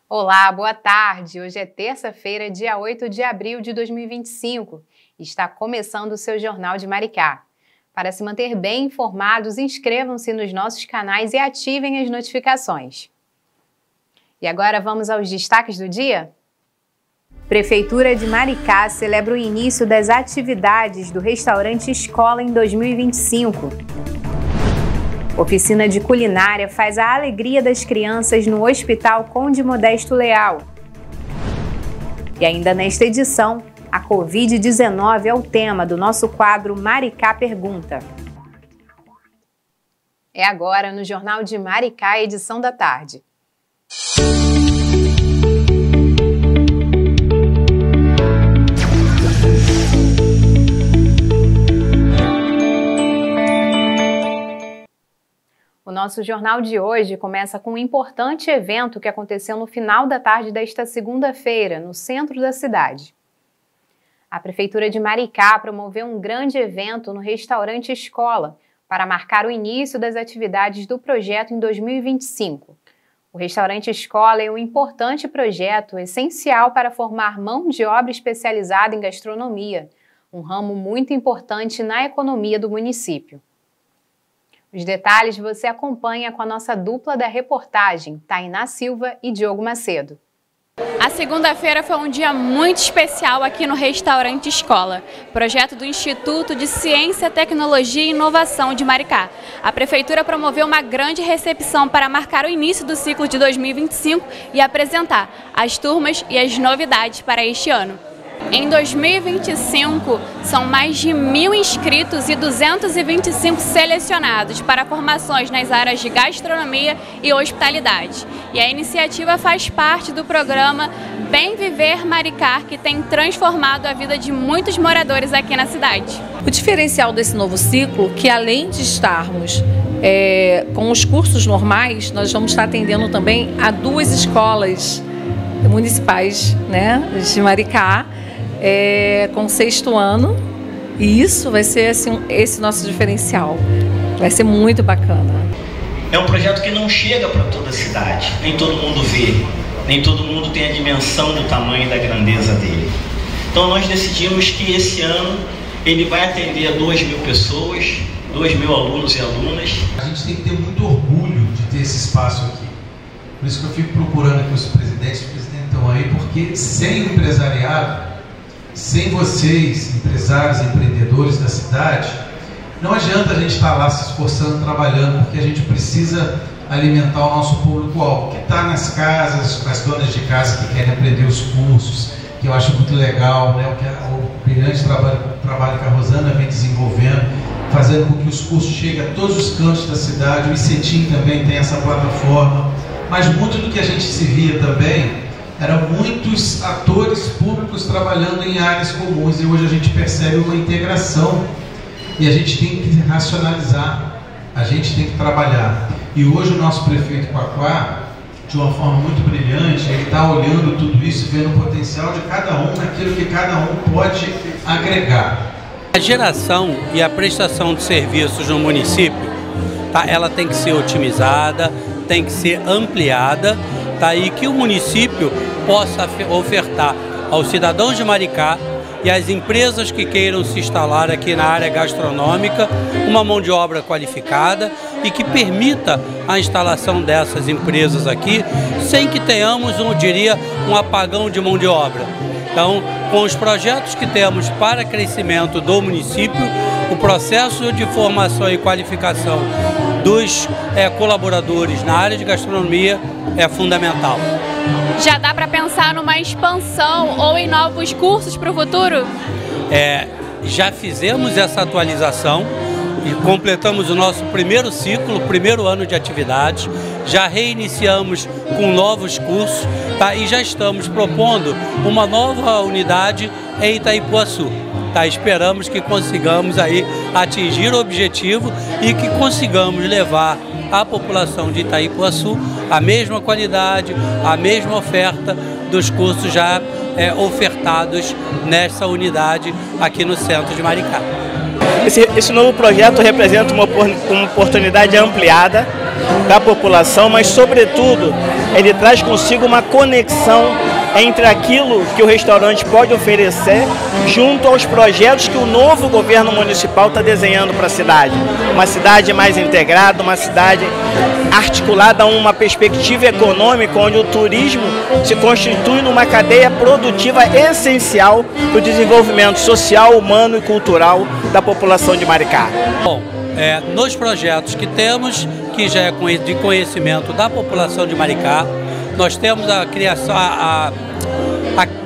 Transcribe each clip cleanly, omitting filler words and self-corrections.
Olá, boa tarde. Hoje é terça-feira, dia 8 de abril de 2025. Está começando o seu Jornal de Maricá. Para se manter bem informados, inscrevam-se nos nossos canais e ativem as notificações. E agora vamos aos destaques do dia? Prefeitura de Maricá celebra o início das atividades do restaurante Escola em 2025. Oficina de culinária faz a alegria das crianças no Hospital Conde Modesto Leal. E ainda nesta edição, a Covid-19 é o tema do nosso quadro Maricá Pergunta. É agora no Jornal de Maricá, edição da tarde. O nosso jornal de hoje começa com um importante evento que aconteceu no final da tarde desta segunda-feira, no centro da cidade. A Prefeitura de Maricá promoveu um grande evento no restaurante Escola para marcar o início das atividades do projeto em 2025. O restaurante Escola é um importante projeto essencial para formar mão de obra especializada em gastronomia, um ramo muito importante na economia do município. Os detalhes você acompanha com a nossa dupla da reportagem, Tainá Silva e Diogo Macedo. A segunda-feira foi um dia muito especial aqui no restaurante Escola, projeto do Instituto de Ciência, Tecnologia e Inovação de Maricá. A Prefeitura promoveu uma grande recepção para marcar o início do ciclo de 2025 e apresentar as turmas e as novidades para este ano. Em 2025, são mais de 1.000 inscritos e 225 selecionados para formações nas áreas de gastronomia e hospitalidade. E a iniciativa faz parte do programa Bem Viver Maricá, que tem transformado a vida de muitos moradores aqui na cidade. O diferencial desse novo ciclo, que além de estarmos com os cursos normais, nós vamos estar atendendo também a 2 escolas municipais, de Maricá, com o 6º ano, e isso vai ser assim, esse nosso diferencial. Vai ser muito bacana. É um projeto que não chega para toda a cidade, nem todo mundo vê, nem todo mundo tem a dimensão do tamanho e da grandeza dele. Então nós decidimos que esse ano ele vai atender 2.000 pessoas, 2.000 alunos e alunas. A gente tem que ter muito orgulho de ter esse espaço aqui. Por isso que eu fico procurando aqui os presidentes estão aí, porque sem o empresariado, sem vocês, empresários e empreendedores da cidade, não adianta a gente estar lá se esforçando, trabalhando, porque a gente precisa alimentar o nosso público-alvo, que está nas casas, as donas de casa que querem aprender os cursos, que eu acho muito legal, o brilhante trabalho que a Rosana vem desenvolvendo, fazendo com que os cursos cheguem a todos os cantos da cidade. O ICETIM também tem essa plataforma, mas muito do que a gente se via também eram muitos atores públicos trabalhando em áreas comuns, e hoje a gente percebe uma integração, e a gente tem que racionalizar, a gente tem que trabalhar. E hoje o nosso prefeito Quaquá, de uma forma muito brilhante, ele está olhando tudo isso, vendo o potencial de cada um, naquilo que cada um pode agregar. A geração e a prestação de serviços no município, ela tem que ser otimizada, tem que ser ampliada, e que o município possa ofertar aos cidadãos de Maricá e às empresas que queiram se instalar aqui na área gastronômica uma mão de obra qualificada e que permita a instalação dessas empresas aqui sem que tenhamos, um apagão de mão de obra. Então, com os projetos que temos para crescimento do município, o processo de formação e qualificação dos colaboradores na área de gastronomia é fundamental. Já dá para pensar numa expansão ou em novos cursos para o futuro? Já fizemos essa atualização e completamos o nosso primeiro ciclo, primeiro ano de atividades. Já reiniciamos com novos cursos, e já estamos propondo uma nova unidade em Itaipuaçu. Esperamos que consigamos aí atingir o objetivo e que consigamos levar à população de Itaipuaçu a mesma qualidade, a mesma oferta dos cursos já ofertados nessa unidade aqui no centro de Maricá. Esse novo projeto representa uma oportunidade ampliada da população, mas sobretudo ele traz consigo uma conexão entre aquilo que o restaurante pode oferecer junto aos projetos que o novo governo municipal está desenhando para a cidade. Uma cidade mais integrada, uma cidade articulada a uma perspectiva econômica onde o turismo se constitui numa cadeia produtiva essencial para o desenvolvimento social, humano e cultural da população de Maricá. Bom, nos projetos que temos, que já é de conhecimento da população de Maricá, nós temos a criação,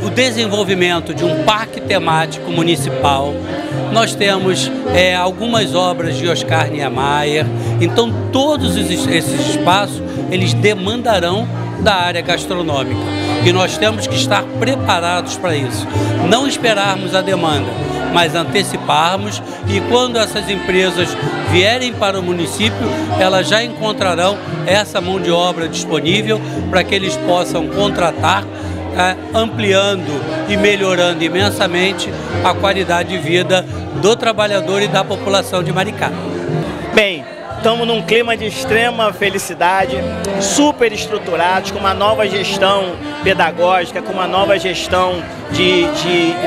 o desenvolvimento de um parque temático municipal. Nós temos algumas obras de Oscar Niemeyer. Então, todos esses espaços, eles demandarão da área gastronômica. E nós temos que estar preparados para isso. Não esperarmos a demanda, mas anteciparmos, e quando essas empresas vierem para o município, elas já encontrarão essa mão de obra disponível para que eles possam contratar, ampliando e melhorando imensamente a qualidade de vida do trabalhador e da população de Maricá. Bem, estamos num clima de extrema felicidade, super estruturados, com uma nova gestão pedagógica, com uma nova gestão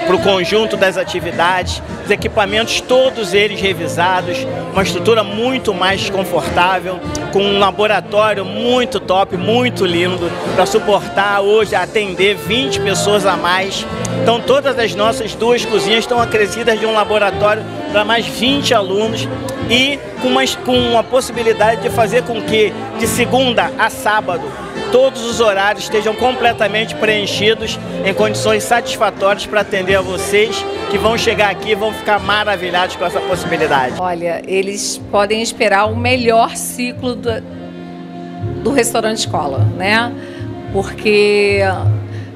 para o conjunto das atividades, os equipamentos todos eles revisados, uma estrutura muito mais confortável, com um laboratório muito top, muito lindo, para suportar hoje, atender 20 pessoas a mais. Então todas as nossas 2 cozinhas estão acrescidas de um laboratório para mais 20 alunos e com a possibilidade de fazer com que de segunda a sábado todos os horários estejam completamente preenchidos em condições satisfatórias para atender a vocês que vão chegar aqui e vão ficar maravilhados com essa possibilidade. Olha, eles podem esperar o melhor ciclo do restaurante escola, né? Porque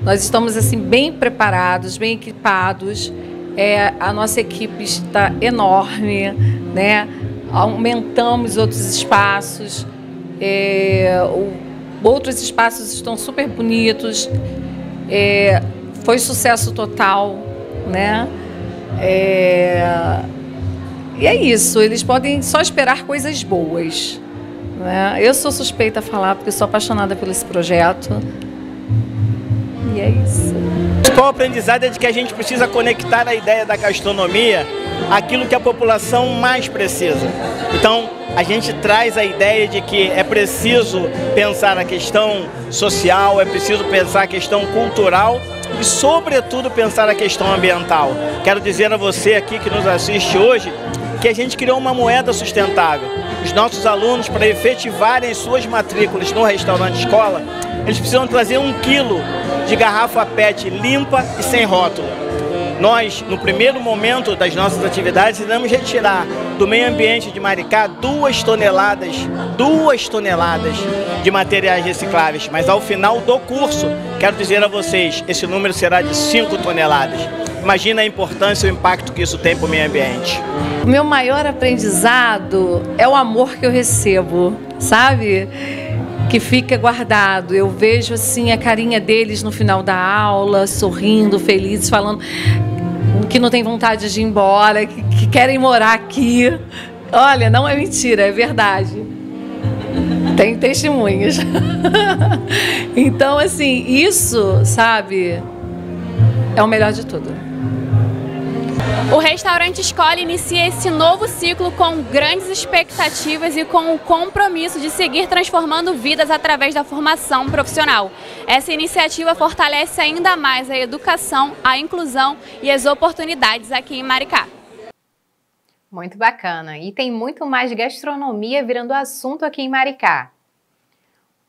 nós estamos assim bem preparados, bem equipados. A nossa equipe está enorme, né? Aumentamos outros espaços. Outros espaços estão super bonitos, foi sucesso total, né? E é isso, eles podem só esperar coisas boas, né? Eu sou suspeita a falar porque eu sou apaixonada por esse projeto e é isso. O principal aprendizado é de que a gente precisa conectar a ideia da gastronomia àquilo que a população mais precisa. Então, a gente traz a ideia de que é preciso pensar a questão social, é preciso pensar a questão cultural e, sobretudo, pensar a questão ambiental. Quero dizer a você aqui que nos assiste hoje que a gente criou uma moeda sustentável. Os nossos alunos, para efetivarem suas matrículas no restaurante escola, eles precisam trazer 1 quilo de garrafa PET limpa e sem rótulo. Nós, no primeiro momento das nossas atividades, iremos retirar do meio ambiente de Maricá 2 toneladas de materiais recicláveis. Mas ao final do curso, quero dizer a vocês, esse número será de 5 toneladas. Imagina a importância e o impacto que isso tem para o meio ambiente. O meu maior aprendizado é o amor que eu recebo, sabe? Que fica guardado. Eu vejo assim a carinha deles no final da aula, sorrindo, felizes, falando que não tem vontade de ir embora, que querem morar aqui. Olha, não é mentira, é verdade. Tem testemunhas. Então, assim, isso, sabe, é o melhor de tudo. O restaurante escola inicia esse novo ciclo com grandes expectativas e com o compromisso de seguir transformando vidas através da formação profissional. Essa iniciativa fortalece ainda mais a educação, a inclusão e as oportunidades aqui em Maricá. Muito bacana. E tem muito mais gastronomia virando assunto aqui em Maricá.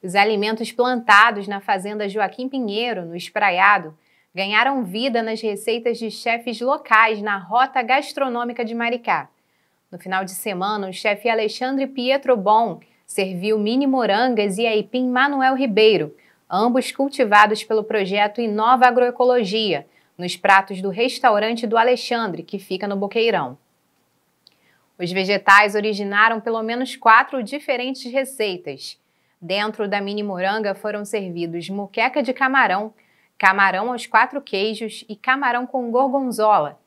Os alimentos plantados na fazenda Joaquim Pinheiro, no Espraiado, ganharam vida nas receitas de chefes locais na Rota Gastronômica de Maricá. No final de semana, o chefe Alexandre Pietrobon serviu mini morangas e aipim Manuel Ribeiro, ambos cultivados pelo projeto Inova Agroecologia, nos pratos do restaurante do Alexandre, que fica no Boqueirão. Os vegetais originaram pelo menos 4 diferentes receitas. Dentro da mini moranga foram servidos moqueca de camarão, camarão aos 4 queijos e camarão com gorgonzola.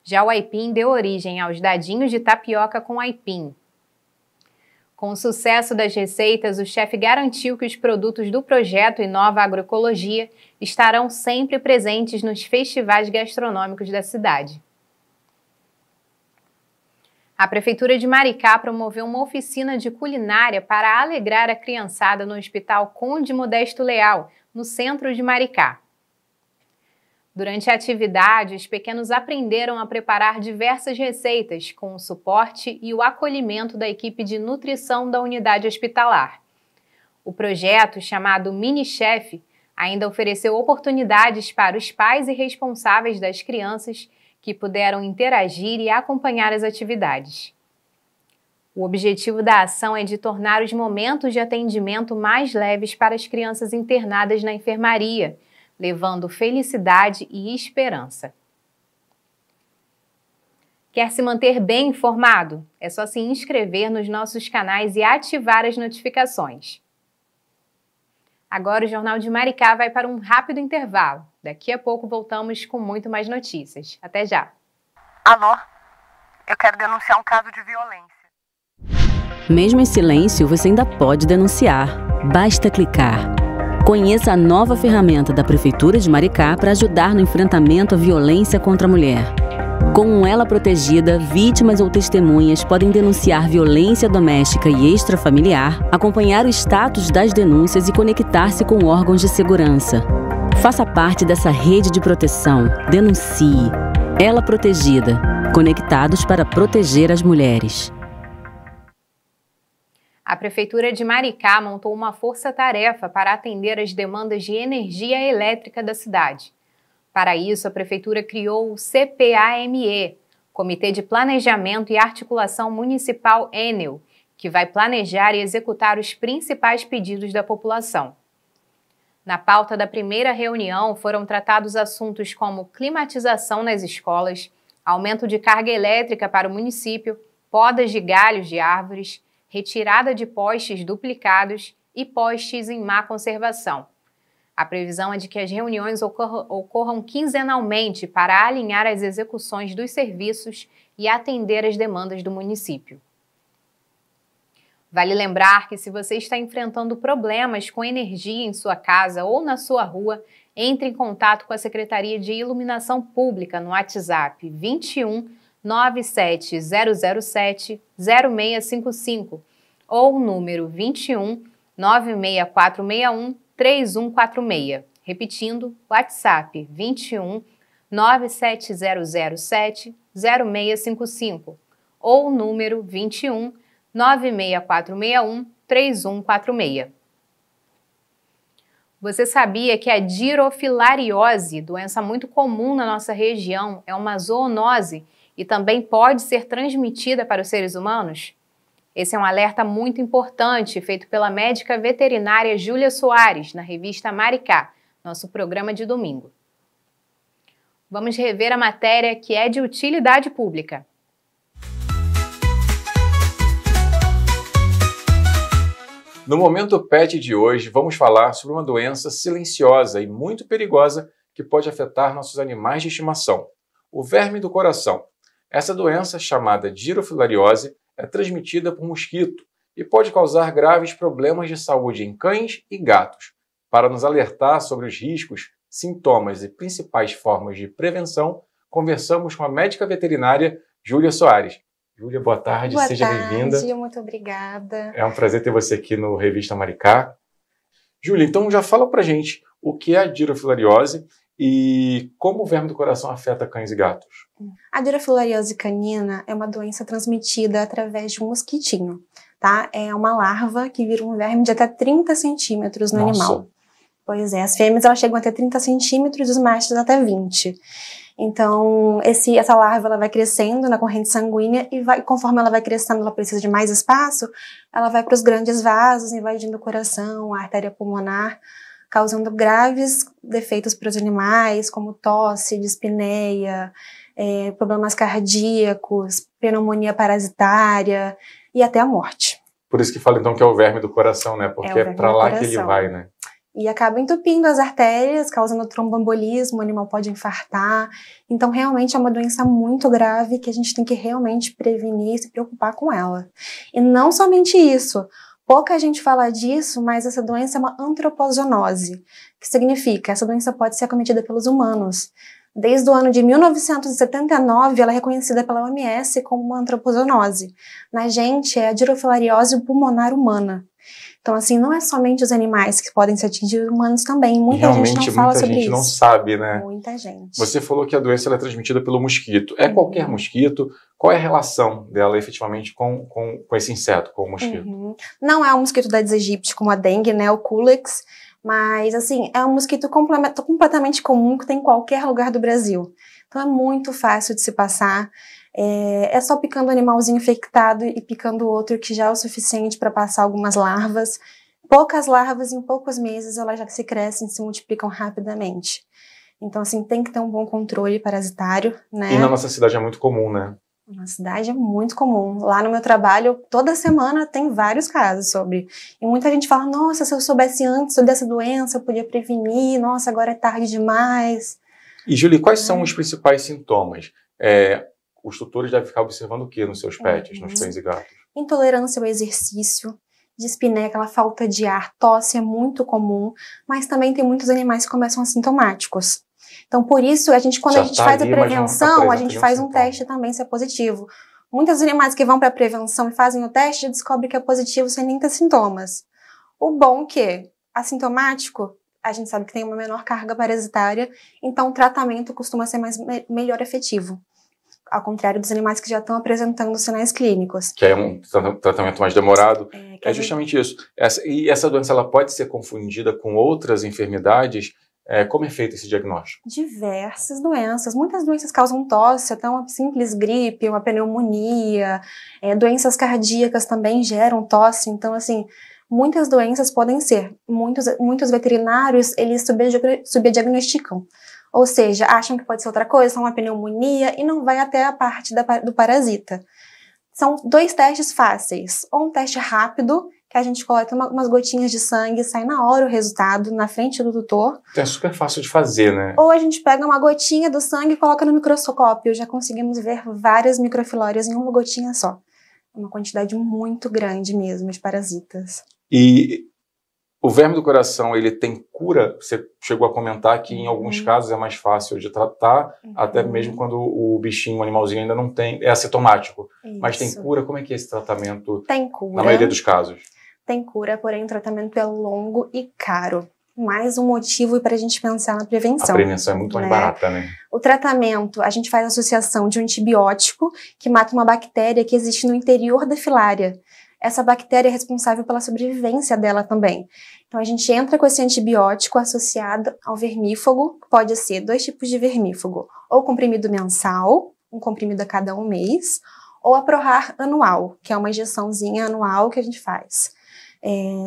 Já o aipim deu origem aos dadinhos de tapioca com aipim. Com o sucesso das receitas, o chefe garantiu que os produtos do projeto Inova Agroecologia estarão sempre presentes nos festivais gastronômicos da cidade. A Prefeitura de Maricá promoveu uma oficina de culinária para alegrar a criançada no Hospital Conde Modesto Leal, no centro de Maricá. Durante a atividade, os pequenos aprenderam a preparar diversas receitas com o suporte e o acolhimento da equipe de nutrição da unidade hospitalar. O projeto, chamado Mini Chef, ainda ofereceu oportunidades para os pais e responsáveis das crianças que puderam interagir e acompanhar as atividades. O objetivo da ação é de tornar os momentos de atendimento mais leves para as crianças internadas na enfermaria, levando felicidade e esperança. Quer se manter bem informado? É só se inscrever nos nossos canais e ativar as notificações. Agora o Jornal de Maricá vai para um rápido intervalo. Daqui a pouco voltamos com muito mais notícias. Até já! Alô? Eu quero denunciar um caso de violência. Mesmo em silêncio, você ainda pode denunciar. Basta clicar. Conheça a nova ferramenta da Prefeitura de Maricá para ajudar no enfrentamento à violência contra a mulher. Com um Ela Protegida, vítimas ou testemunhas podem denunciar violência doméstica e extrafamiliar, acompanhar o status das denúncias e conectar-se com órgãos de segurança. Faça parte dessa rede de proteção. Denuncie. Ela Protegida. Conectados para proteger as mulheres. A Prefeitura de Maricá montou uma força-tarefa para atender as demandas de energia elétrica da cidade. Para isso, a Prefeitura criou o CPAME, Comitê de Planejamento e Articulação Municipal Enel, que vai planejar e executar os principais pedidos da população. Na pauta da primeira reunião foram tratados assuntos como climatização nas escolas, aumento de carga elétrica para o município, podas de galhos de árvores, retirada de postes duplicados e postes em má conservação. A previsão é de que as reuniões ocorram quinzenalmente para alinhar as execuções dos serviços e atender as demandas do município. Vale lembrar que se você está enfrentando problemas com energia em sua casa ou na sua rua, entre em contato com a Secretaria de Iluminação Pública no WhatsApp 21 97007 0655 ou número 21 96461 3146. Repetindo, WhatsApp 21 97007 0655 ou número 21 96461 3146. Você sabia que a dirofilariose, doença muito comum na nossa região, é uma zoonose e também pode ser transmitida para os seres humanos? Esse é um alerta muito importante feito pela médica veterinária Júlia Soares, na revista Maricá, nosso programa de domingo. Vamos rever a matéria que é de utilidade pública. No Momento Pet de hoje, vamos falar sobre uma doença silenciosa e muito perigosa que pode afetar nossos animais de estimação, o verme do coração. Essa doença, chamada dirofilariose, é transmitida por mosquito e pode causar graves problemas de saúde em cães e gatos. Para nos alertar sobre os riscos, sintomas e principais formas de prevenção, conversamos com a médica veterinária Júlia Soares. Júlia, boa tarde, seja bem-vinda. Boa tarde, muito obrigada. É um prazer ter você aqui no Revista Maricá. Júlia, então já fala pra gente o que é a dirofilariose e como o verme do coração afeta cães e gatos. A dirofilariose canina é uma doença transmitida através de um mosquitinho, tá? É uma larva que vira um verme de até 30 centímetros no animal. Pois é, as fêmeas elas chegam até 30 centímetros e os machos até 20. Então, essa larva ela vai crescendo na corrente sanguínea e conforme ela vai crescendo, ela precisa de mais espaço, ela vai para os grandes vasos, invadindo o coração, a artéria pulmonar, causando graves defeitos para os animais, como tosse, dispneia, problemas cardíacos, pneumonia parasitária e até a morte. Por isso que fala então que é o verme do coração, né? Porque é para lá que ele vai, né? e acaba entupindo as artérias, causando tromboembolismo, o animal pode infartar. Então, realmente é uma doença muito grave que a gente tem que realmente prevenir e se preocupar com ela. E não somente isso, pouca gente fala disso, mas essa doença é uma antropozoonose, que significa que essa doença pode ser acometida pelos humanos. Desde o ano de 1979, ela é reconhecida pela OMS como uma antropozoonose. Na gente, é a dirofilariose pulmonar humana. Então, assim, não é somente os animais que podem ser atingidos, humanos também. Muita gente não fala sobre isso. Muita gente não sabe, né? Muita gente. Você falou que a doença ela é transmitida pelo mosquito. É qualquer mosquito? Qual é a relação dela efetivamente com esse inseto, com o mosquito? Não é um mosquito da Aedes aegypti, como a dengue, né? O Culex. Mas, assim, é um mosquito completamente comum que tem em qualquer lugar do Brasil. Então, é muito fácil de se passar. É só picando um animalzinho infectado e picando outro que já é o suficiente para passar algumas larvas. Poucas larvas, em poucos meses, elas já se crescem e se multiplicam rapidamente. Então, assim, tem que ter um bom controle parasitário, né? E na nossa cidade é muito comum, né? Na cidade é muito comum. Lá no meu trabalho, toda semana tem vários casos sobre. E muita gente fala, nossa, se eu soubesse antes dessa doença, eu podia prevenir. Nossa, agora é tarde demais. E, Julie, quais são os principais sintomas? Os tutores devem ficar observando o que nos seus pets, nos cães e gatos? Intolerância ao exercício, dispneia, aquela falta de ar, tosse é muito comum, mas também tem muitos animais que começam assintomáticos. Então, por isso, quando a gente faz a prevenção, a gente faz um teste também se é positivo. Muitos animais que vão para a prevenção e fazem o teste já descobrem que é positivo sem nem ter sintomas. O bom que, assintomático, a gente sabe que tem uma menor carga parasitária, então o tratamento costuma ser melhor efetivo. Ao contrário dos animais que já estão apresentando sinais clínicos. Que é um tratamento mais demorado. É justamente isso. Essa doença ela pode ser confundida com outras enfermidades. Como é feito esse diagnóstico? Diversas doenças. Muitas doenças causam tosse, até uma simples gripe, uma pneumonia. Doenças cardíacas também geram tosse. Então, assim, muitas doenças podem ser. Muitos veterinários, eles subdiagnosticam. Ou seja, acham que pode ser outra coisa, uma pneumonia, e não vai até a parte do parasita. São 2 testes fáceis. Ou um teste rápido, que a gente coleta umas gotinhas de sangue, sai na hora o resultado, na frente do tutor. É super fácil de fazer, né? Ou a gente pega uma gotinha do sangue e coloca no microscópio. Já conseguimos ver várias microfilórias em uma gotinha só. Uma quantidade muito grande mesmo de parasitas. E o verme do coração, ele tem cura? Você chegou a comentar que em alguns casos é mais fácil de tratar, até mesmo quando o bichinho, o animalzinho ainda não tem, é assintomático. Isso. Mas tem cura? Como é que é esse tratamento? Tem cura. Na maioria dos casos. Tem cura, porém o tratamento é longo e caro. Mais um motivo para a gente pensar na prevenção. A prevenção é muito mais barata, né? O tratamento, a gente faz a associação de um antibiótico que mata uma bactéria que existe no interior da filária. Essa bactéria é responsável pela sobrevivência dela também. Então, a gente entra com esse antibiótico associado ao vermífugo. Pode ser 2 tipos de vermífugo. Ou comprimido mensal, um comprimido a cada 1 mês, ou a Prohar anual, que é uma injeçãozinha anual que a gente faz.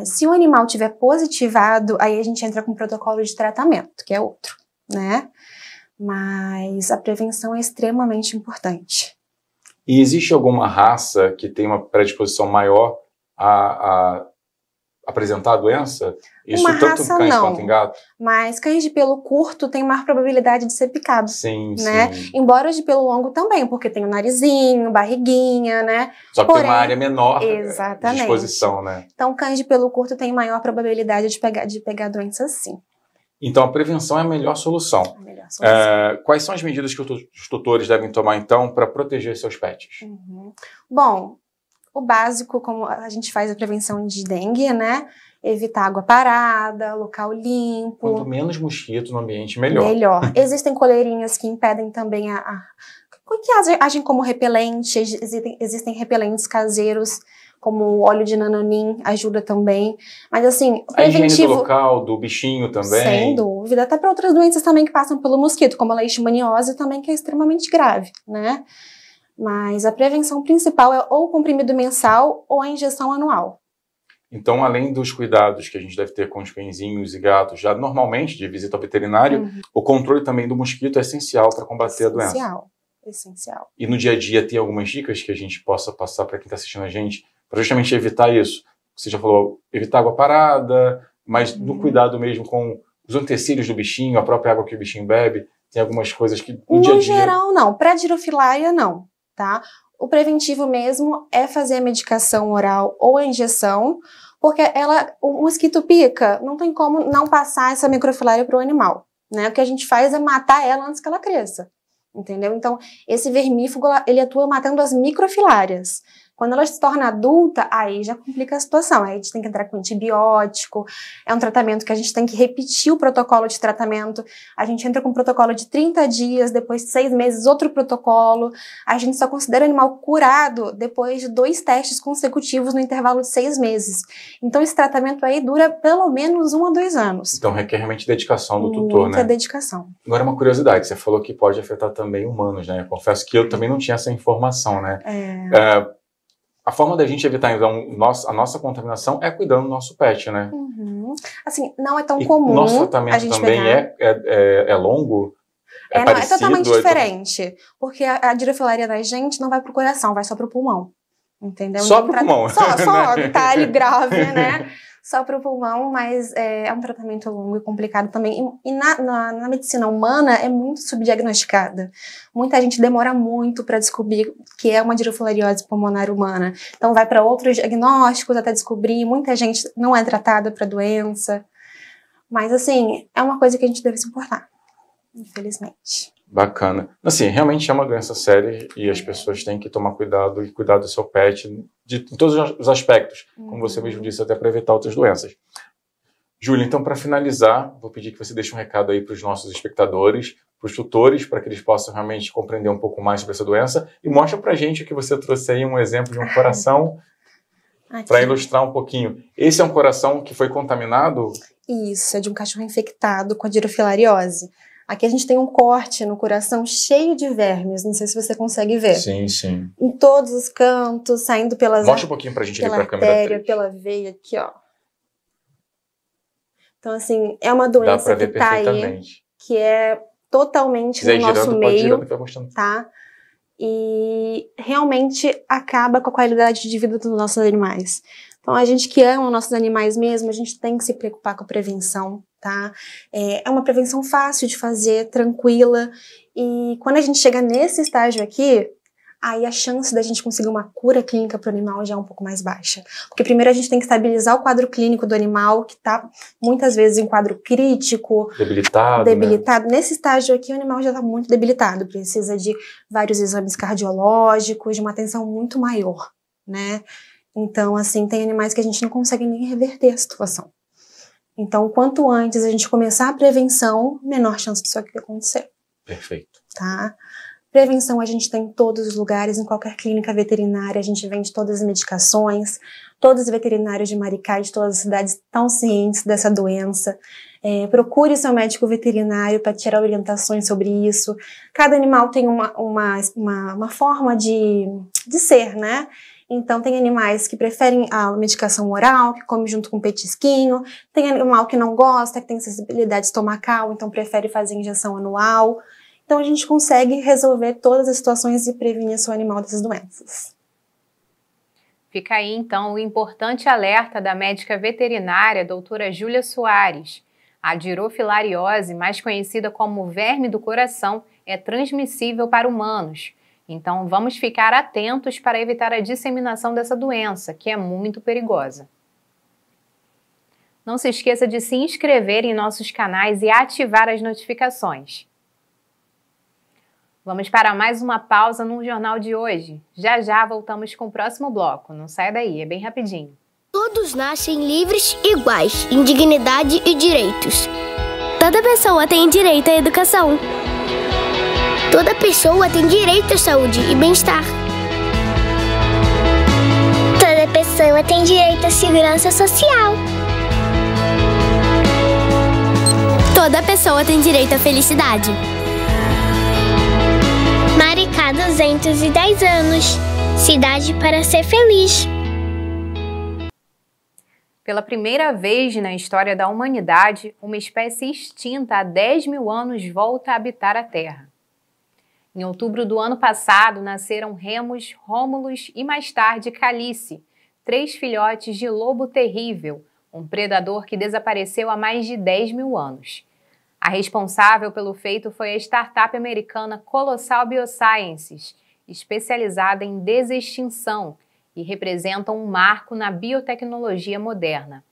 Se o animal tiver positivado, aí a gente entra com um protocolo de tratamento, que é outro, né? Mas a prevenção é extremamente importante. E existe alguma raça que tem uma predisposição maior a apresentar a doença? Isso tanto em cães quanto em gatos? Mas cães de pelo curto têm maior probabilidade de ser picado. Sim, né? Sim. Embora os de pelo longo também, porque tem o narizinho, barriguinha, né? Só que tem uma área menor de exposição, né? Então, cães de pelo curto têm maior probabilidade de pegar doença, sim. Então, a prevenção é a melhor solução. Quais são as medidas que os tutores devem tomar, então, para proteger seus pets? Bom, o básico, como a gente faz a prevenção de dengue, né? Evitar água parada, local limpo. Quanto menos mosquito no ambiente, melhor. Melhor. Existem coleirinhas que impedem também que agem como repelente. Existem repelentes caseiros, como o óleo de nanonim, ajuda também. Mas assim, o preventivo... A higiene do local, do bichinho também. Sem dúvida. Até para outras doenças também que passam pelo mosquito, como a leishmaniose também, que é extremamente grave, né? Mas a prevenção principal é ou o comprimido mensal ou a injeção anual. Então, além dos cuidados que a gente deve ter com os cãezinhos e gatos, já normalmente de visita ao veterinário, o controle também do mosquito é essencial para combater a doença. Essencial. E no dia a dia tem algumas dicas que a gente possa passar para quem está assistindo a gente, para justamente evitar isso. Você já falou, evitar água parada, mas no cuidado mesmo com os utensílios do bichinho, a própria água que o bichinho bebe, tem algumas coisas que no dia a dia... No geral, não. Para girofilária, não, tá? O preventivo mesmo é fazer a medicação oral ou a injeção, porque o mosquito pica, não tem como não passar essa microfilária para o animal, né? O que a gente faz é matar ela antes que ela cresça, entendeu? Então, esse vermífugo, ele atua matando as microfilárias. Quando ela se torna adulta, aí já complica a situação. Aí a gente tem que entrar com antibiótico, é um tratamento que a gente tem que repetir o protocolo de tratamento. A gente entra com um protocolo de 30 dias, depois de 6 meses, outro protocolo. A gente só considera o animal curado depois de 2 testes consecutivos no intervalo de 6 meses. Então esse tratamento aí dura pelo menos 1 a 2 anos. Então requer realmente dedicação do tutor, né? Muita dedicação. Agora uma curiosidade, você falou que pode afetar também humanos, né? Eu confesso que eu também não tinha essa informação, né? A forma da gente evitar, então, a nossa contaminação é cuidando do nosso pet, né? Assim, não é tão comum. O nosso tratamento a gente também é longo? Não, é totalmente diferente. Porque a girofilária da gente não vai pro coração, vai só pro pulmão. Entendeu? Só pro pulmão. Só detalhe grave, né? Só pro pulmão, mas é um tratamento longo e complicado também. E na medicina humana é muito subdiagnosticada. Muita gente demora muito para descobrir que é uma girofilariose pulmonar humana. Então vai para outros diagnósticos até descobrir. Muita gente não é tratada para doença. Mas assim, é uma coisa que a gente deve se importar, infelizmente. Bacana. Assim, realmente é uma doença séria e as pessoas têm que tomar cuidado e cuidar do seu pet de todos os aspectos, como você mesmo disse, até para evitar outras doenças. Júlia, então para finalizar, vou pedir que você deixe um recado aí para os nossos espectadores, para os tutores, para que eles possam realmente compreender um pouco mais sobre essa doença e mostra para a gente o que você trouxe aí, um exemplo de um coração para ilustrar um pouquinho. Esse é um coração que foi contaminado? Isso, é de um cachorro infectado com a girofilariose. Aqui a gente tem um corte no coração cheio de vermes, não sei se você consegue ver. Sim, sim. Em todos os cantos, saindo pelas... Mostra um pouquinho pra gente ali pra câmera. Pela artéria, pela veia, aqui, ó. Então, assim, é uma doença que tá aí, que é totalmente no nosso meio, tá? E realmente acaba com a qualidade de vida dos nossos animais. Então, a gente que ama os nossos animais mesmo, a gente tem que se preocupar com a prevenção, tá? É uma prevenção fácil de fazer, tranquila, e quando a gente chega nesse estágio aqui, aí a chance da gente conseguir uma cura clínica para o animal já é um pouco mais baixa. Porque primeiro a gente tem que estabilizar o quadro clínico do animal, que está muitas vezes em quadro crítico, debilitado. Né? Nesse estágio aqui o animal já está muito debilitado, precisa de vários exames cardiológicos, de uma atenção muito maior, né? Então, assim, tem animais que a gente não consegue nem reverter a situação. Então, quanto antes a gente começar a prevenção, menor chance disso aqui acontecer. Perfeito. Tá? Prevenção a gente tem em todos os lugares, em qualquer clínica veterinária, a gente vende todas as medicações, todos os veterinários de Maricá, de todas as cidades, estão cientes dessa doença. Procure seu médico veterinário para tirar orientações sobre isso. Cada animal tem uma forma de ser, né? Então, tem animais que preferem a medicação oral, que come junto com petisquinho. Tem animal que não gosta, que tem sensibilidade estomacal, então prefere fazer injeção anual. Então, a gente consegue resolver todas as situações e prevenir seu animal dessas doenças. Fica aí, então, o importante alerta da médica veterinária, doutora Júlia Soares. A girofilariose, mais conhecida como verme do coração, é transmissível para humanos. Então, vamos ficar atentos para evitar a disseminação dessa doença, que é muito perigosa. Não se esqueça de se inscrever em nossos canais e ativar as notificações. Vamos para mais uma pausa no Jornal de hoje. Já já voltamos com o próximo bloco. Não sai daí, é bem rapidinho. Todos nascem livres e iguais, em dignidade e direitos. Toda pessoa tem direito à educação. Toda pessoa tem direito à saúde e bem-estar. Toda pessoa tem direito à segurança social. Toda pessoa tem direito à felicidade. Maricá, 210 anos. Cidade para ser feliz. Pela primeira vez na história da humanidade, uma espécie extinta há 10 mil anos volta a habitar a Terra. Em outubro do ano passado, nasceram Remus, Rômulus e mais tarde Calice, 3 filhotes de lobo terrível, um predador que desapareceu há mais de 10 mil anos. A responsável pelo feito foi a startup americana Colossal Biosciences, especializada em desextinção, e representa um marco na biotecnologia moderna.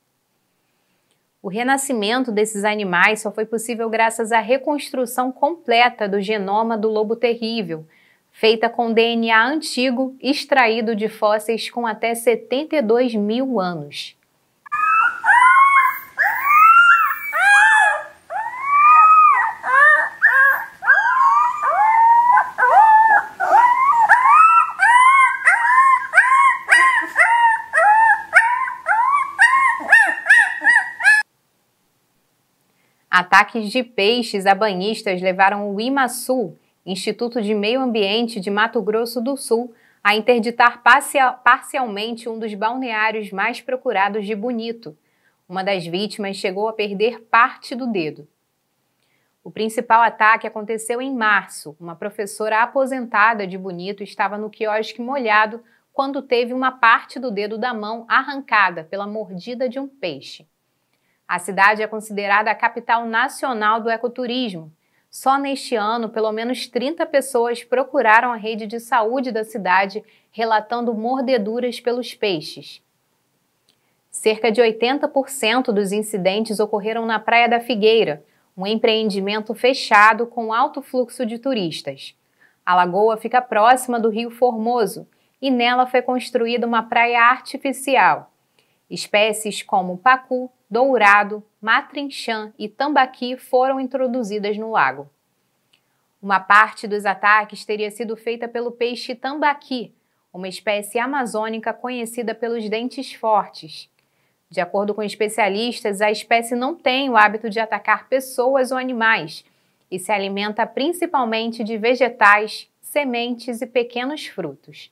O renascimento desses animais só foi possível graças à reconstrução completa do genoma do lobo terrível, feita com DNA antigo extraído de fósseis com até 72 mil anos. Ataques de peixes a banhistas levaram o IMASU, Instituto de Meio Ambiente de Mato Grosso do Sul, a interditar parcialmente um dos balneários mais procurados de Bonito. Uma das vítimas chegou a perder parte do dedo. O principal ataque aconteceu em março. Uma professora aposentada de Bonito estava no quiosque molhado quando teve uma parte do dedo da mão arrancada pela mordida de um peixe. A cidade é considerada a capital nacional do ecoturismo. Só neste ano, pelo menos 30 pessoas procuraram a rede de saúde da cidade, relatando mordeduras pelos peixes. Cerca de 80% dos incidentes ocorreram na Praia da Figueira, um empreendimento fechado com alto fluxo de turistas. A lagoa fica próxima do Rio Formoso e nela foi construída uma praia artificial. Espécies como pacu, dourado, matrinchã e tambaqui foram introduzidas no lago. Uma parte dos ataques teria sido feita pelo peixe tambaqui, uma espécie amazônica conhecida pelos dentes fortes. De acordo com especialistas, a espécie não tem o hábito de atacar pessoas ou animais e se alimenta principalmente de vegetais, sementes e pequenos frutos.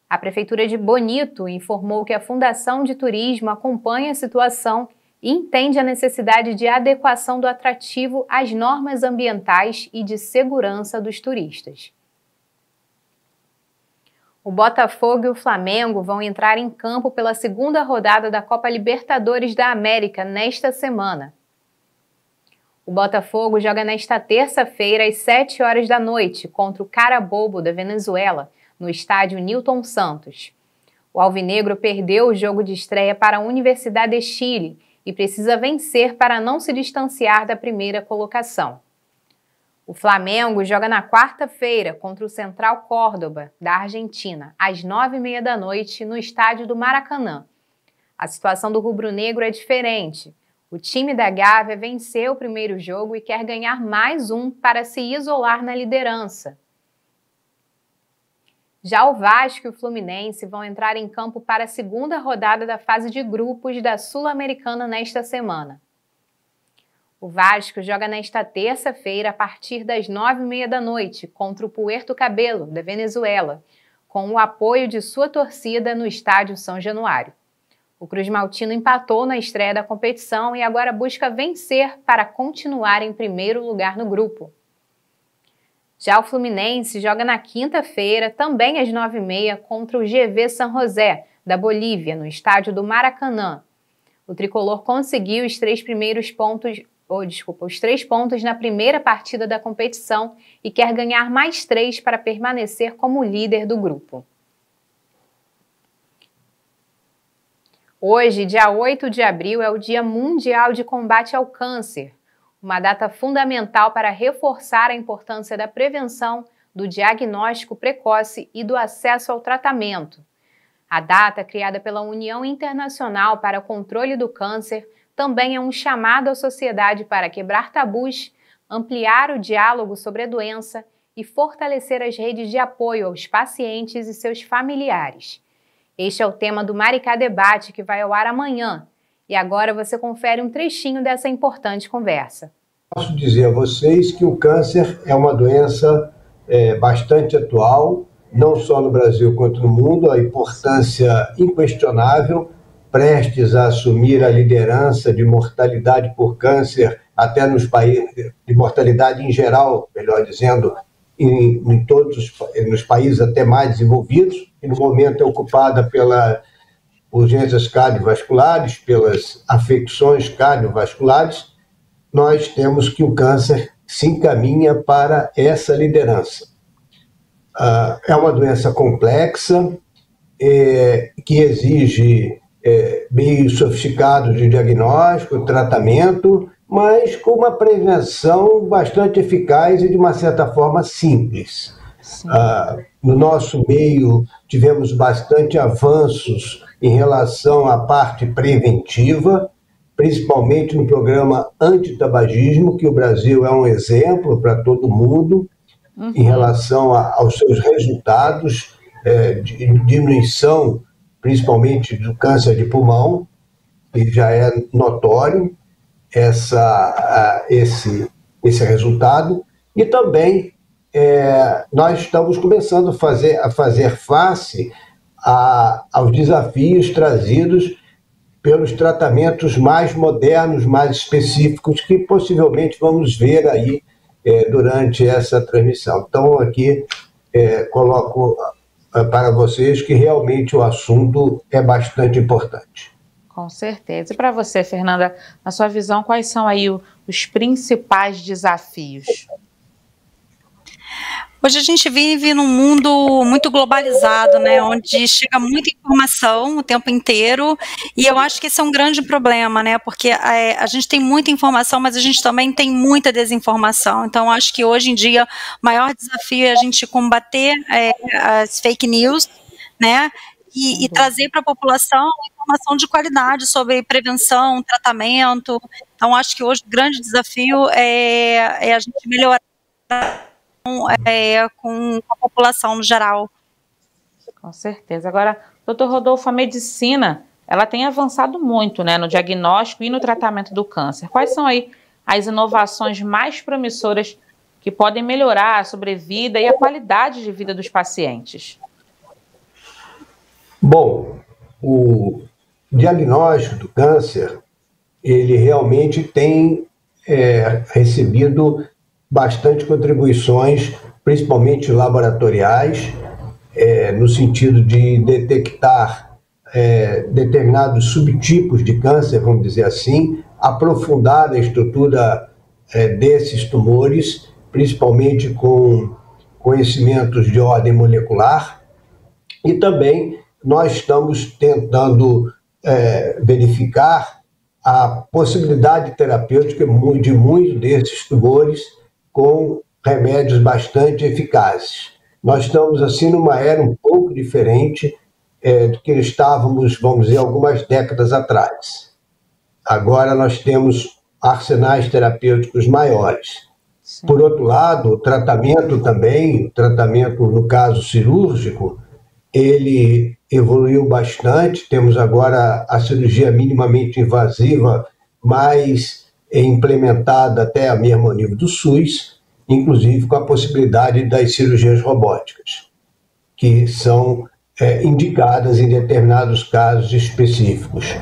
A Prefeitura de Bonito informou que a Fundação de Turismo acompanha a situação e entende a necessidade de adequação do atrativo às normas ambientais e de segurança dos turistas. O Botafogo e o Flamengo vão entrar em campo pela segunda rodada da Copa Libertadores da América nesta semana. O Botafogo joga nesta terça-feira às 7 horas da noite contra o Carabobo da Venezuela, no estádio Newton Santos. O alvinegro perdeu o jogo de estreia para a Universidade de Chile e precisa vencer para não se distanciar da primeira colocação. O Flamengo joga na quarta-feira contra o Central Córdoba, da Argentina, às 9h30 da noite, no estádio do Maracanã. A situação do rubro-negro é diferente. O time da Gávea venceu o primeiro jogo e quer ganhar mais um para se isolar na liderança. Já o Vasco e o Fluminense vão entrar em campo para a segunda rodada da fase de grupos da Sul-Americana nesta semana. O Vasco joga nesta terça-feira a partir das 9h30 da noite contra o Puerto Cabello, da Venezuela, com o apoio de sua torcida no estádio São Januário. O Cruz Maltino empatou na estreia da competição e agora busca vencer para continuar em primeiro lugar no grupo. Já o Fluminense joga na quinta-feira, também às 9h30, contra o GV San José, da Bolívia, no estádio do Maracanã. O tricolor conseguiu os 3 pontos na primeira partida da competição e quer ganhar mais 3 para permanecer como líder do grupo. Hoje, dia 8 de abril, é o Dia Mundial de Combate ao Câncer, uma data fundamental para reforçar a importância da prevenção, do diagnóstico precoce e do acesso ao tratamento. A data, criada pela União Internacional para o Controle do Câncer, também é um chamado à sociedade para quebrar tabus, ampliar o diálogo sobre a doença e fortalecer as redes de apoio aos pacientes e seus familiares. Este é o tema do Maricá Debate, que vai ao ar amanhã. E agora você confere um trechinho dessa importante conversa. Posso dizer a vocês que o câncer é uma doença bastante atual, não só no Brasil quanto no mundo, a importância inquestionável, prestes a assumir a liderança de mortalidade por câncer, até nos países, de mortalidade em geral, melhor dizendo, em todos nos países até mais desenvolvidos, e no momento é ocupada urgências cardiovasculares, pelas afecções cardiovasculares, nós temos que o câncer se encaminha para essa liderança. É uma doença complexa, que exige meios sofisticados de diagnóstico, tratamento, mas com uma prevenção bastante eficaz e, de uma certa forma, simples. No nosso meio, tivemos bastante avanços em relação à parte preventiva, principalmente no programa antitabagismo, que o Brasil é um exemplo para todo mundo, em relação aos seus resultados de diminuição, principalmente do câncer de pulmão, que já é notório esse resultado. E também nós estamos começando a fazer face aos desafios trazidos pelos tratamentos mais modernos, mais específicos, que possivelmente vamos ver aí durante essa transmissão. Então, aqui coloco para vocês que realmente o assunto é bastante importante. Com certeza. E para você, Fernanda, na sua visão, quais são aí os principais desafios? Hoje a gente vive num mundo muito globalizado, né, onde chega muita informação o tempo inteiro, e eu acho que esse é um grande problema, né, porque a gente tem muita informação, mas a gente também tem muita desinformação. Então, acho que hoje em dia o maior desafio é a gente combater as fake news, né, e trazer para a população informação de qualidade sobre prevenção, tratamento. Então, acho que hoje o grande desafio é a gente melhorar com a população no geral. Com certeza. Agora, doutor Rodolfo, a medicina, ela tem avançado muito, né, no diagnóstico e no tratamento do câncer. Quais são aí as inovações mais promissoras que podem melhorar a sobrevida e a qualidade de vida dos pacientes? Bom, o diagnóstico do câncer, ele realmente tem recebido bastante contribuições, principalmente laboratoriais, no sentido de detectar determinados subtipos de câncer, vamos dizer assim, aprofundar a estrutura desses tumores, principalmente com conhecimentos de ordem molecular, e também nós estamos tentando verificar a possibilidade terapêutica de muitos desses tumores com remédios bastante eficazes. Nós estamos, assim, numa era um pouco diferente do que estávamos, vamos dizer, algumas décadas atrás. Agora nós temos arsenais terapêuticos maiores. Sim. Por outro lado, o tratamento também, o tratamento, no caso cirúrgico, ele evoluiu bastante. Temos agora a cirurgia minimamente invasiva, mais implementada até mesmo ao nível do SUS, inclusive com a possibilidade das cirurgias robóticas, que são indicadas em determinados casos específicos.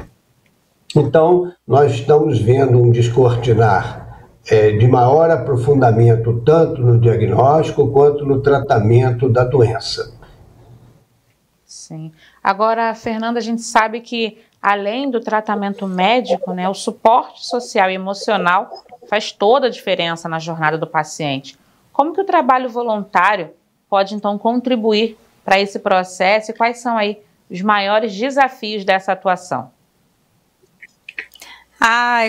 Então, nós estamos vendo um descortinar de maior aprofundamento tanto no diagnóstico quanto no tratamento da doença. Sim. Agora, Fernanda, a gente sabe que, além do tratamento médico, né, o suporte social e emocional faz toda a diferença na jornada do paciente. Como que o trabalho voluntário pode, então, contribuir para esse processo e quais são aí os maiores desafios dessa atuação?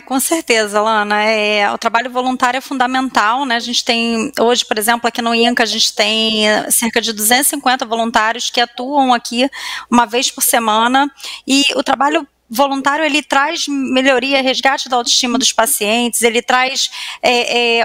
Com certeza, Lana. O trabalho voluntário é fundamental, né? A gente tem, hoje, por exemplo, aqui no INCA, a gente tem cerca de 250 voluntários que atuam aqui uma vez por semana, e o trabalho voluntário, ele traz melhoria, resgate da autoestima dos pacientes, ele traz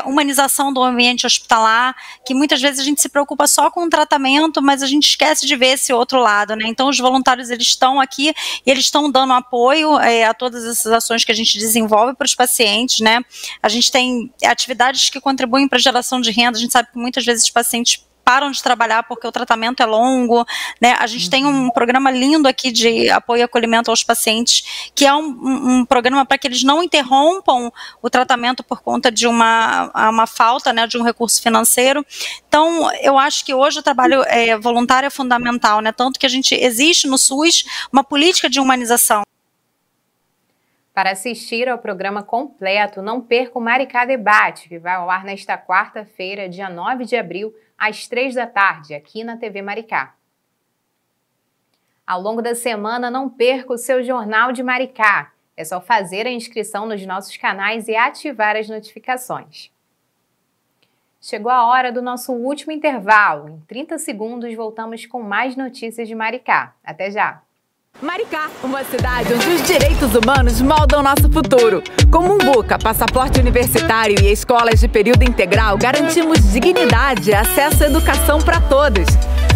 humanização do ambiente hospitalar, que muitas vezes a gente se preocupa só com o tratamento, mas a gente esquece de ver esse outro lado, né? Então, os voluntários, eles estão aqui e eles estão dando apoio a todas essas ações que a gente desenvolve para os pacientes, né? A gente tem atividades que contribuem para a geração de renda. A gente sabe que muitas vezes os pacientes param de trabalhar porque o tratamento é longo, né? A gente tem um programa lindo aqui de apoio e acolhimento aos pacientes, que é um programa para que eles não interrompam o tratamento por conta de uma falta, né, de um recurso financeiro. Então, eu acho que hoje o trabalho voluntário é fundamental, né? Tanto que a gente existe no SUS uma política de humanização. Para assistir ao programa completo, não perca o Maricá Debate, que vai ao ar nesta quarta-feira, dia 9 de abril, às 3 da tarde, aqui na TV Maricá. Ao longo da semana, não perca o seu Jornal de Maricá. É só fazer a inscrição nos nossos canais e ativar as notificações. Chegou a hora do nosso último intervalo. Em 30 segundos, voltamos com mais notícias de Maricá. Até já! Maricá, uma cidade onde os direitos humanos moldam nosso futuro. Com Mumbuca, passaporte universitário e escolas de período integral, garantimos dignidade e acesso à educação para todos.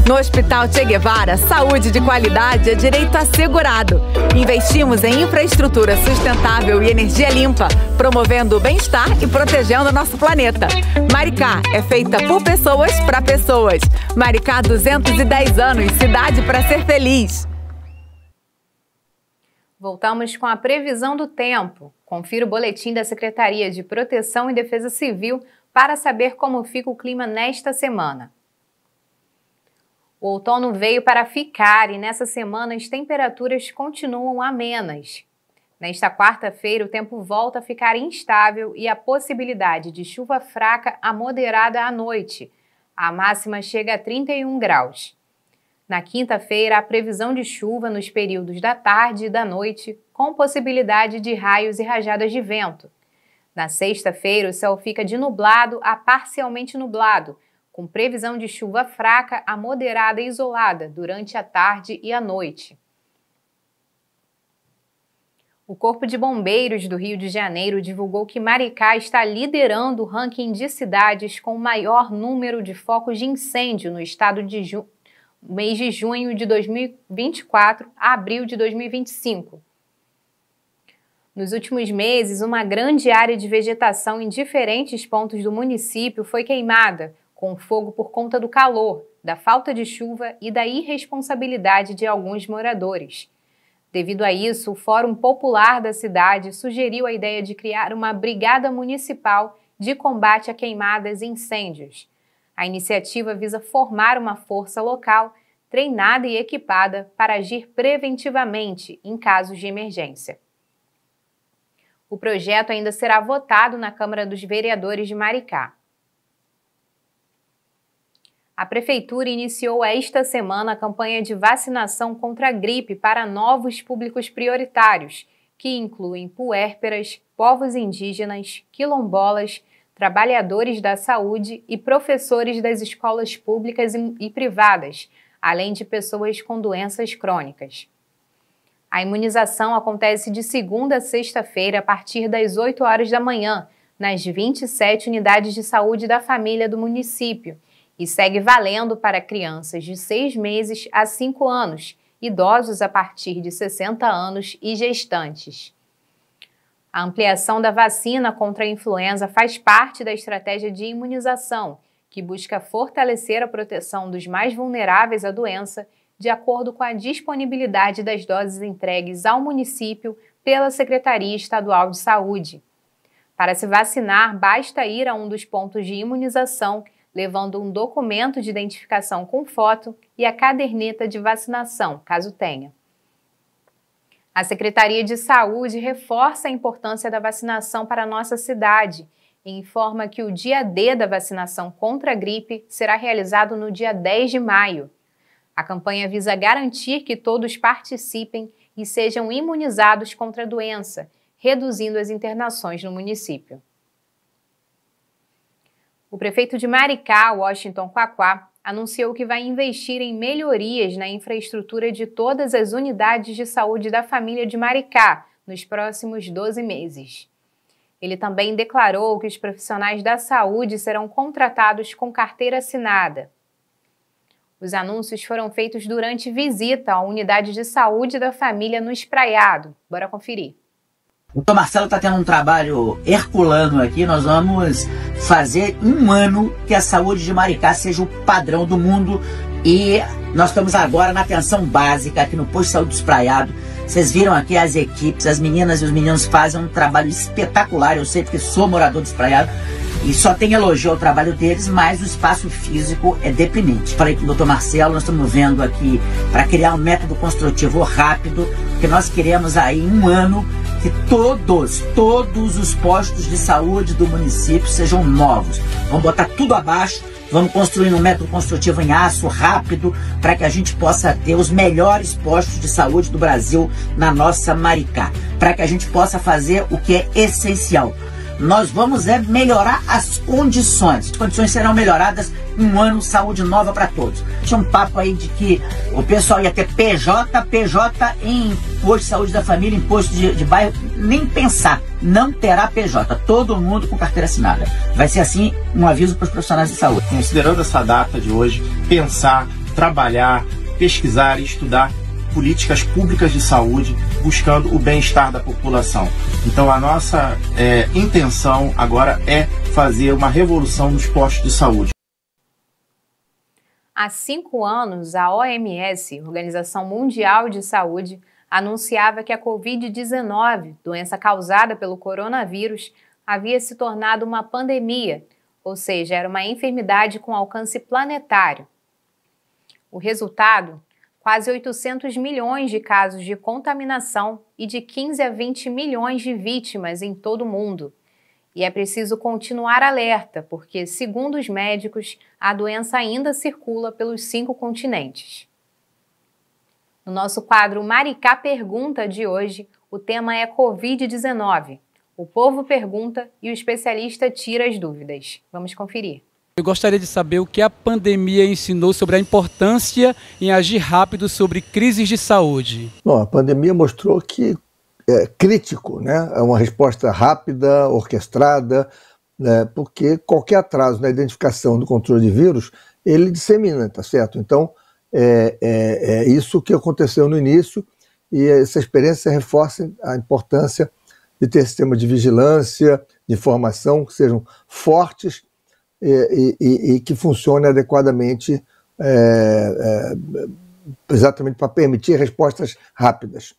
No Hospital Che Guevara, saúde de qualidade é direito assegurado. Investimos em infraestrutura sustentável e energia limpa, promovendo o bem-estar e protegendo nosso planeta. Maricá é feita por pessoas para pessoas. Maricá, 210 anos, cidade para ser feliz. Voltamos com a previsão do tempo. Confira o boletim da Secretaria de Proteção e Defesa Civil para saber como fica o clima nesta semana. O outono veio para ficar e nessa semana as temperaturas continuam amenas. Nesta quarta-feira o tempo volta a ficar instável e a possibilidade de chuva fraca a moderada à noite. A máxima chega a 31 graus. Na quinta-feira, a previsão de chuva nos períodos da tarde e da noite, com possibilidade de raios e rajadas de vento. Na sexta-feira, o céu fica de nublado a parcialmente nublado, com previsão de chuva fraca a moderada e isolada durante a tarde e a noite. O Corpo de Bombeiros do Rio de Janeiro divulgou que Maricá está liderando o ranking de cidades com o maior número de focos de incêndio no estado de mês de junho de 2024 a abril de 2025. Nos últimos meses, uma grande área de vegetação em diferentes pontos do município foi queimada, com fogo por conta do calor, da falta de chuva e da irresponsabilidade de alguns moradores. Devido a isso, o Fórum Popular da cidade sugeriu a ideia de criar uma brigada municipal de combate a queimadas e incêndios. A iniciativa visa formar uma força local, treinada e equipada para agir preventivamente em casos de emergência. O projeto ainda será votado na Câmara dos Vereadores de Maricá. A Prefeitura iniciou esta semana a campanha de vacinação contra a gripe para novos públicos prioritários, que incluem puérperas, povos indígenas, quilombolas, trabalhadores da saúde e professores das escolas públicas e privadas, além de pessoas com doenças crônicas. A imunização acontece de segunda a sexta-feira a partir das 8 horas da manhã, nas 27 unidades de saúde da família do município, e segue valendo para crianças de 6 meses a 5 anos, idosos a partir de 60 anos e gestantes. A ampliação da vacina contra a influenza faz parte da estratégia de imunização, que busca fortalecer a proteção dos mais vulneráveis à doença, de acordo com a disponibilidade das doses entregues ao município pela Secretaria Estadual de Saúde. Para se vacinar, basta ir a um dos pontos de imunização, levando um documento de identificação com foto e a caderneta de vacinação, caso tenha. A Secretaria de Saúde reforça a importância da vacinação para a nossa cidade e informa que o dia D da vacinação contra a gripe será realizado no dia 10 de maio. A campanha visa garantir que todos participem e sejam imunizados contra a doença, reduzindo as internações no município. O prefeito de Maricá, Washington Quaquá, anunciou que vai investir em melhorias na infraestrutura de todas as unidades de saúde da família de Maricá nos próximos 12 meses. Ele também declarou que os profissionais da saúde serão contratados com carteira assinada. Os anúncios foram feitos durante visita à unidade de saúde da família no Espraiado. Bora conferir. O Dr. Marcelo está tendo um trabalho herculano aqui. Nós vamos fazer 1 ano que a saúde de Maricá seja o padrão do mundo. E nós estamos agora na atenção básica aqui no Posto de Saúde do Espraiado. Vocês viram aqui as equipes, as meninas e os meninos fazem um trabalho espetacular. Eu sei porque sou morador do Espraiado e só tem elogio ao trabalho deles, mas o espaço físico é deprimente. Falei com o Dr. Marcelo, nós estamos vendo aqui para criar um método construtivo rápido, porque nós queremos aí em 1 ano que todos os postos de saúde do município sejam novos. Vamos botar tudo abaixo, vamos construir um método construtivo em aço rápido para que a gente possa ter os melhores postos de saúde do Brasil na nossa Maricá. Para que a gente possa fazer o que é essencial. Nós vamos melhorar as condições. As condições serão melhoradas em 1 ano, saúde nova para todos. Tinha um papo aí de que o pessoal ia ter PJ em posto de saúde da família, em posto de bairro. Nem pensar, não terá PJ. Todo mundo com carteira assinada. Vai ser assim um aviso para os profissionais de saúde. Considerando essa data de hoje, pensar, trabalhar, pesquisar e estudar políticas públicas de saúde, buscando o bem-estar da população. Então a nossa intenção agora é fazer uma revolução nos postos de saúde. Há 5 anos, a OMS, Organização Mundial de Saúde, anunciava que a Covid-19, doença causada pelo coronavírus, havia se tornado uma pandemia, ou seja, era uma enfermidade com alcance planetário. O resultado? Quase 800 milhões de casos de contaminação e de 15 a 20 milhões de vítimas em todo o mundo. E é preciso continuar alerta, porque, segundo os médicos, a doença ainda circula pelos 5 continentes. No nosso quadro Maricá Pergunta de hoje, o tema é Covid-19. O povo pergunta e o especialista tira as dúvidas. Vamos conferir. Eu gostaria de saber o que a pandemia ensinou sobre a importância em agir rápido sobre crises de saúde. Bom, a pandemia mostrou que é crítico, né? É uma resposta rápida, orquestrada, né? Porque qualquer atraso na identificação do controle de vírus, ele dissemina, tá certo? Então, é isso que aconteceu no início e essa experiência reforça a importância de ter sistemas de vigilância, de informação que sejam fortes e que funcionem adequadamente, exatamente para permitir respostas rápidas.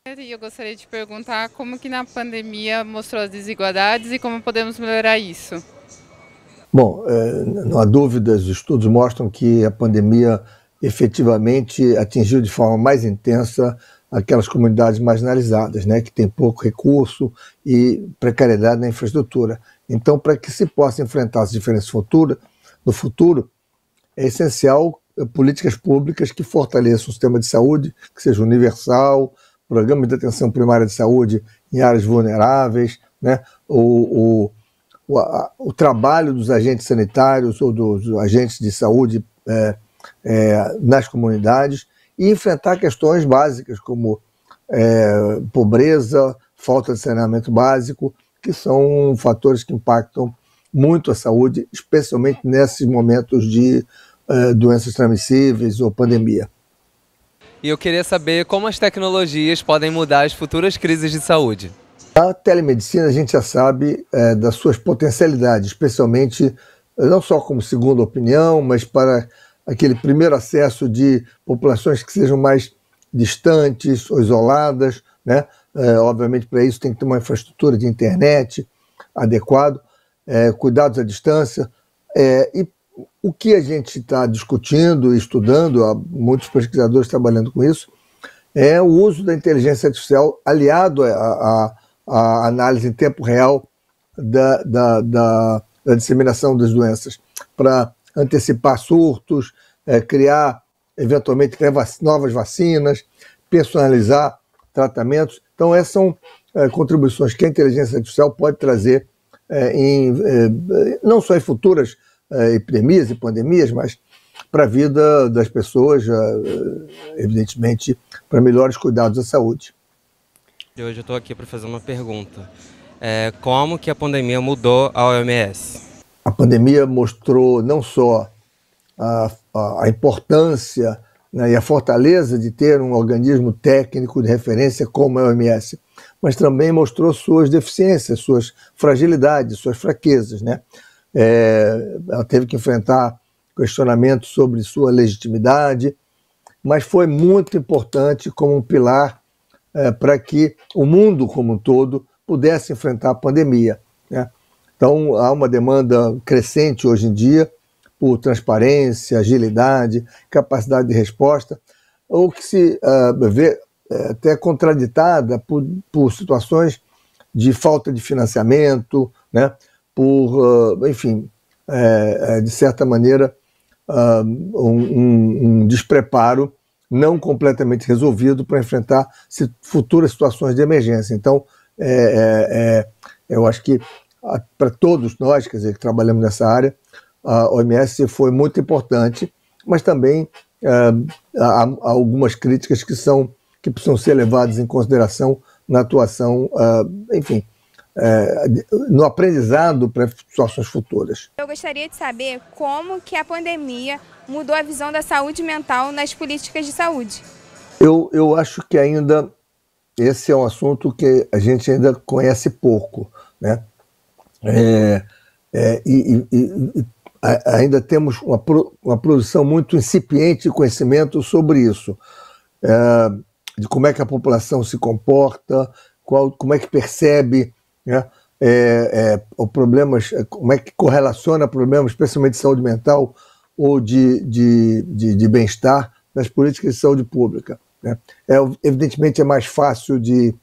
Eu gostaria de perguntar como que na pandemia mostrou as desigualdades e como podemos melhorar isso. Bom, não há dúvidas, os estudos mostram que a pandemia efetivamente atingiu de forma mais intensa aquelas comunidades marginalizadas, né, que têm pouco recurso e precariedade na infraestrutura. Então, para que se possa enfrentar as diferenças no futuro, é essencial políticas públicas que fortaleçam o sistema de saúde, que seja universal, programas de atenção primária de saúde em áreas vulneráveis, né, o trabalho dos agentes sanitários ou dos agentes de saúde nas comunidades e enfrentar questões básicas como pobreza, falta de saneamento básico, que são fatores que impactam muito a saúde, especialmente nesses momentos de doenças transmissíveis ou pandemia. E eu queria saber como as tecnologias podem mudar as futuras crises de saúde. A telemedicina, a gente já sabe das suas potencialidades, especialmente não só como segunda opinião, mas para aquele primeiro acesso de populações que sejam mais distantes ou isoladas, né? Obviamente, para isso tem que ter uma infraestrutura de internet adequado, cuidados à distância. E o que a gente está discutindo e estudando, há muitos pesquisadores trabalhando com isso, é o uso da inteligência artificial aliado à análise em tempo real da disseminação das doenças, para antecipar surtos, criar, eventualmente, novas vacinas, personalizar tratamentos. Então, essas são contribuições que a inteligência artificial pode trazer não só em futuras epidemias e pandemias, mas para a vida das pessoas, evidentemente, para melhores cuidados da saúde. Hoje eu estou aqui para fazer uma pergunta. Como que a pandemia mudou a OMS? A pandemia mostrou não só a importância, né, e a fortaleza de ter um organismo técnico de referência como a OMS, mas também mostrou suas deficiências, suas fragilidades, suas fraquezas, né? Ela teve que enfrentar questionamentos sobre sua legitimidade, mas foi muito importante como um pilar para que o mundo como um todo pudesse enfrentar a pandemia, né? Então, há uma demanda crescente hoje em dia por transparência, agilidade, capacidade de resposta, ou que se vê até contraditada por situações de falta de financiamento, né? Por, enfim, de certa maneira, um despreparo não completamente resolvido para enfrentar futuras situações de emergência. Então, eu acho que para todos nós, quer dizer, que trabalhamos nessa área, a OMS foi muito importante, mas também há algumas críticas que precisam ser levadas em consideração na atuação, enfim, no aprendizado para situações futuras. Eu gostaria de saber como que a pandemia mudou a visão da saúde mental nas políticas de saúde. Eu acho que ainda esse é um assunto que a gente ainda conhece pouco, né? Ainda temos uma produção muito incipiente de conhecimento sobre isso, de como é que a população se comporta, como é que percebe, né, problemas, como é que correlaciona problemas, especialmente de saúde mental ou de bem-estar nas políticas de saúde pública, né? Evidentemente é mais fácil de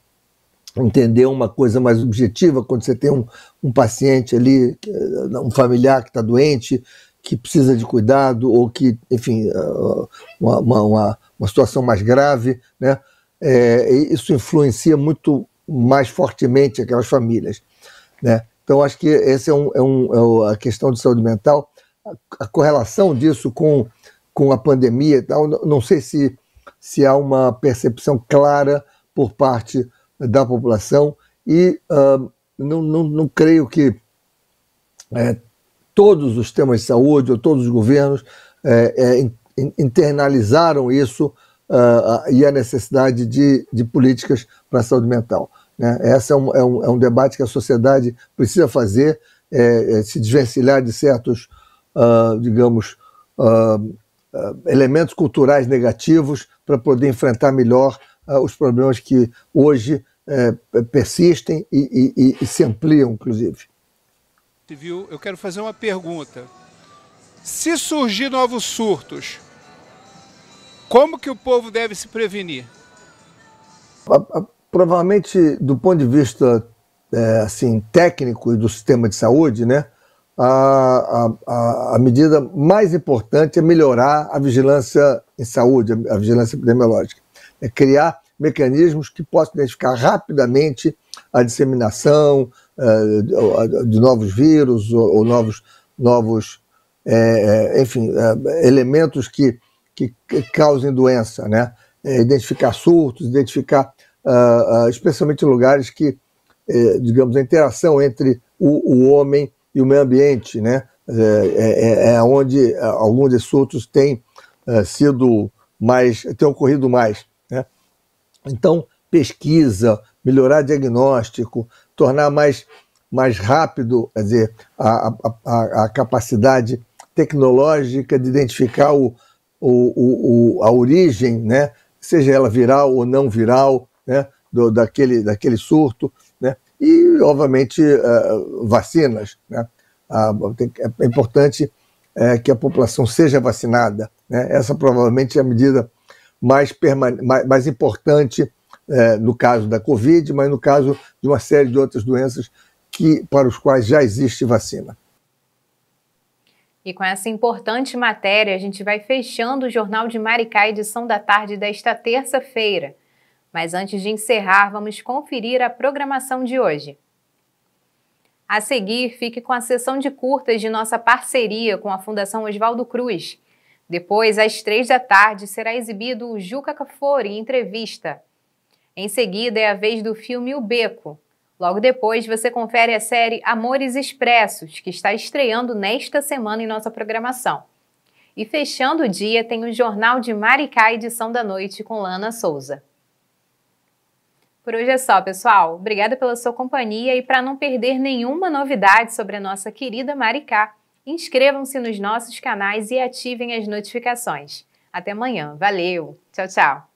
entender uma coisa mais objetiva quando você tem um paciente ali, um familiar que está doente, que precisa de cuidado, ou que, enfim, uma situação mais grave, né? Isso influencia muito mais fortemente aquelas famílias, né? Então, acho que essa a questão de saúde mental, a correlação disso com a pandemia e tal, não sei se há uma percepção clara por parte da população e não creio que todos os temas de saúde ou todos os governos internalizaram isso e a necessidade de políticas para a saúde mental, né? Esse é um debate que a sociedade precisa fazer, se desvencilhar de certos, digamos, elementos culturais negativos para poder enfrentar melhor os problemas que hoje persistem e se ampliam, inclusive. Eu quero fazer uma pergunta. Se surgir novos surtos, como que o povo deve se prevenir? Provavelmente, do ponto de vista assim, técnico e do sistema de saúde, né, a medida mais importante é melhorar a vigilância em saúde, a vigilância epidemiológica. É criar mecanismos que possam identificar rapidamente a disseminação de novos vírus ou novos enfim, elementos que causem doença, né? Identificar surtos, identificar especialmente lugares que, digamos, a interação entre o homem e o meio ambiente, né? Onde alguns desses surtos têm ocorrido mais, né? Então, pesquisa, melhorar diagnóstico, tornar mais rápido, quer dizer, a capacidade tecnológica de identificar a origem, né, seja ela viral ou não viral, né, daquele surto, né, e, obviamente, vacinas, né. É importante que a população seja vacinada, né. Essa provavelmente é a medida mais importante no caso da Covid, mas no caso de uma série de outras doenças para os quais já existe vacina. E com essa importante matéria, a gente vai fechando o Jornal de Maricá, edição da tarde desta terça-feira. Mas antes de encerrar, vamos conferir a programação de hoje. A seguir, fique com a sessão de curtas de nossa parceria com a Fundação Oswaldo Cruz. Depois, às 15h, será exibido o Juca Kfouri em entrevista. Em seguida, é a vez do filme O Beco. Logo depois, você confere a série Amores Expressos, que está estreando nesta semana em nossa programação. E fechando o dia, tem o Jornal de Maricá, edição da noite, com Lana Souza. Por hoje é só, pessoal. Obrigada pela sua companhia e para não perder nenhuma novidade sobre a nossa querida Maricá, inscrevam-se nos nossos canais e ativem as notificações. Até amanhã. Valeu! Tchau, tchau!